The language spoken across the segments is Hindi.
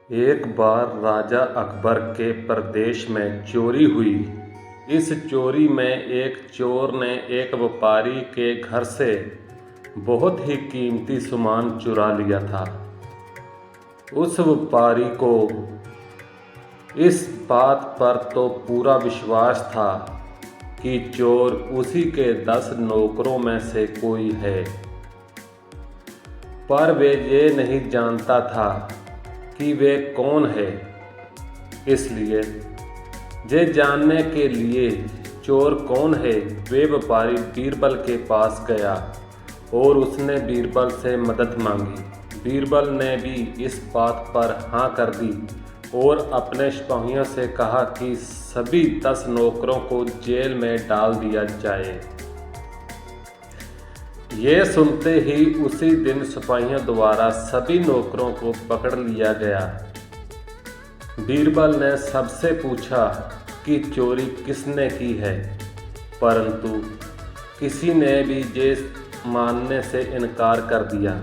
एक बार राजा अकबर के प्रदेश में चोरी हुई। इस चोरी में एक चोर ने एक व्यापारी के घर से बहुत ही कीमती सामान चुरा लिया था। उस व्यापारी को इस बात पर तो पूरा विश्वास था कि चोर उसी के 10 नौकरों में से कोई है, पर वे ये नहीं जानता था कि वे कौन है। इसलिए ये जानने के लिए चोर कौन है, वे व्यापारी बीरबल के पास गया और उसने बीरबल से मदद मांगी। बीरबल ने भी इस बात पर हाँ कर दी और अपने सिपाहियों से कहा कि सभी 10 नौकरों को जेल में डाल दिया जाए। ये सुनते ही उसी दिन सिपाहियों द्वारा सभी नौकरों को पकड़ लिया गया। बीरबल ने सबसे पूछा कि चोरी किसने की है, परंतु किसी ने भी ये मानने से इनकार कर दिया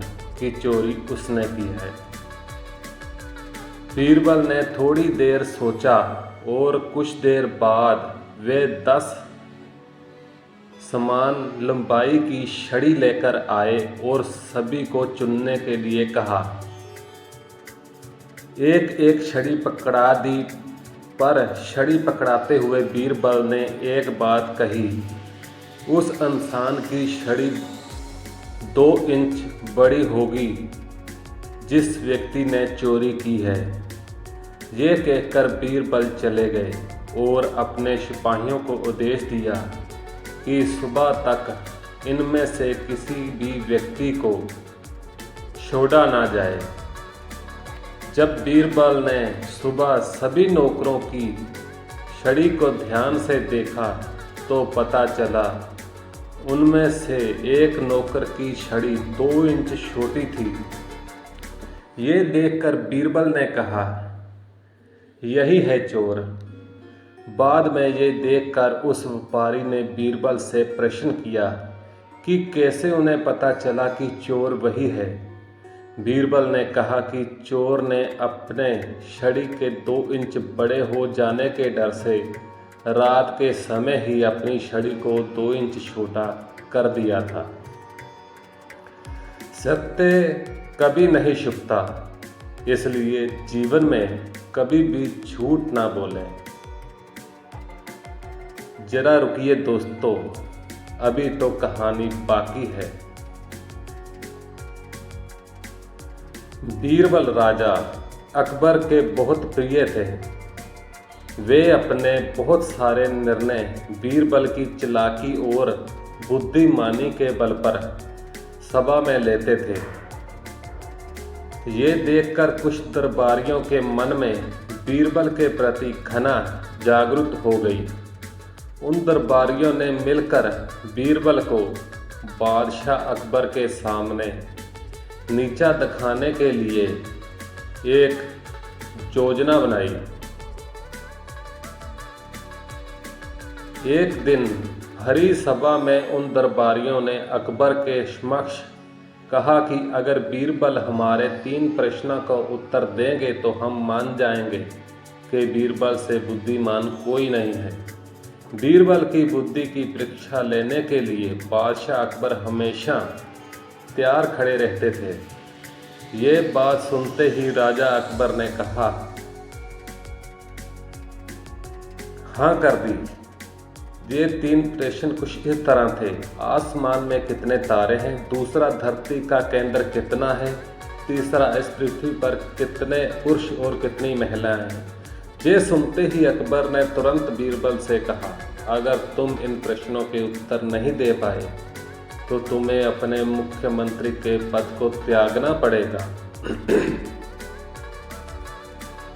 कि चोरी उसने की है। बीरबल ने थोड़ी देर सोचा और कुछ देर बाद वे 10 समान लंबाई की छड़ी लेकर आए और सभी को चुनने के लिए कहा। एक एक छड़ी पकड़ा दी, पर छड़ी पकड़ाते हुए बीरबल ने एक बात कही, उस इंसान की छड़ी 2 इंच बड़ी होगी जिस व्यक्ति ने चोरी की है। ये कहकर बीरबल चले गए और अपने सिपाहियों को आदेश दिया कि सुबह तक इनमें से किसी भी व्यक्ति को छोड़ा ना जाए। जब बीरबल ने सुबह सभी नौकरों की छड़ी को ध्यान से देखा तो पता चला उनमें से एक नौकर की छड़ी 2 इंच छोटी थी। ये देखकर बीरबल ने कहा, यही है चोर। बाद में ये देखकर उस व्यापारी ने बीरबल से प्रश्न किया कि कैसे उन्हें पता चला कि चोर वही है। बीरबल ने कहा कि चोर ने अपने छड़ी के 2 इंच बड़े हो जाने के डर से रात के समय ही अपनी छड़ी को 2 इंच छोटा कर दिया था। सत्य कभी नहीं छुपता, इसलिए जीवन में कभी भी झूठ ना बोलें। जरा रुकिए दोस्तों, अभी तो कहानी बाकी है। बीरबल राजा अकबर के बहुत प्रिय थे। वे अपने बहुत सारे निर्णय बीरबल की चालाकी और बुद्धिमानी के बल पर सभा में लेते थे। ये देखकर कुछ दरबारियों के मन में बीरबल के प्रति घृणा जागृत हो गई। उन दरबारियों ने मिलकर बीरबल को बादशाह अकबर के सामने नीचा दिखाने के लिए एक योजना बनाई। एक दिन भरी सभा में उन दरबारियों ने अकबर के समक्ष कहा कि अगर बीरबल हमारे 3 प्रश्नों का उत्तर देंगे तो हम मान जाएंगे कि बीरबल से बुद्धिमान कोई नहीं है। बीरबल की बुद्धि की परीक्षा लेने के लिए बादशाह अकबर हमेशा तैयार खड़े रहते थे। ये बात सुनते ही राजा अकबर ने कहा, हाँ कर दी। ये 3 प्रश्न कुछ इस तरह थे, आसमान में कितने तारे हैं, दूसरा धरती का केंद्र कितना है, तीसरा इस पृथ्वी पर कितने पुरुष और कितनी महिलाएं हैं। ये सुनते ही अकबर ने तुरंत बीरबल से कहा, अगर तुम इन प्रश्नों के उत्तर नहीं दे पाए तो तुम्हें अपने मुख्यमंत्री के पद को त्यागना पड़ेगा।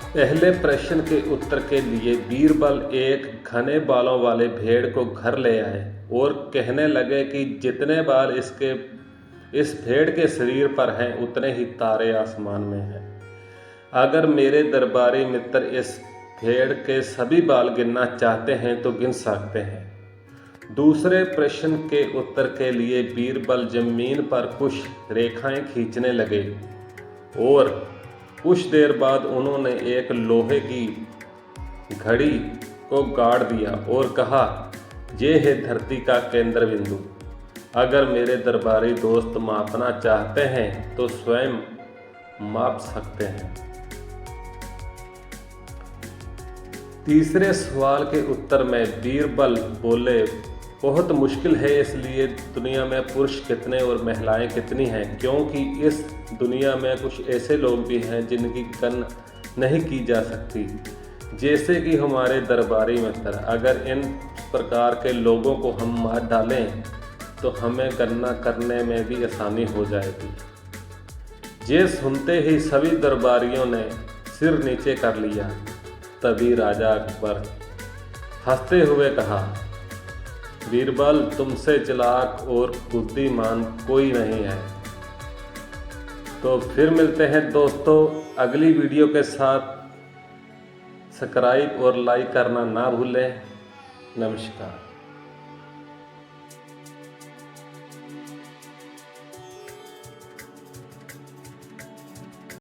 पहले प्रश्न के उत्तर के लिए बीरबल एक घने बालों वाले भेड़ को घर ले आए और कहने लगे कि जितने बाल इस भेड़ के शरीर पर हैं उतने ही तारे आसमान में हैं। अगर मेरे दरबारी मित्र इस भेड़ के सभी बाल गिनना चाहते हैं तो गिन सकते हैं। दूसरे प्रश्न के उत्तर के लिए बीरबल जमीन पर कुछ रेखाएं खींचने लगे और कुछ देर बाद उन्होंने एक लोहे की घड़ी को गाड़ दिया और कहा, ये है धरती का केंद्र बिंदु। अगर मेरे दरबारी दोस्त मापना चाहते हैं तो स्वयं माप सकते हैं। तीसरे सवाल के उत्तर में बीरबल बोले, बहुत मुश्किल है, इसलिए दुनिया में पुरुष कितने और महिलाएं कितनी हैं, क्योंकि इस दुनिया में कुछ ऐसे लोग भी हैं जिनकी गणना नहीं की जा सकती, जैसे कि हमारे दरबारी मित्र। अगर इन प्रकार के लोगों को हम मार डालें तो हमें गणना करने में भी आसानी हो जाएगी। ये सुनते ही सभी दरबारियों ने सिर नीचे कर लिया। तभी राजा अकबर हंसते हुए कहा, बीरबल, तुमसे चालाक और बुद्धिमान कोई नहीं है। तो फिर मिलते हैं दोस्तों अगली वीडियो के साथ। सब्सक्राइब और लाइक करना ना भूलें। नमस्कार।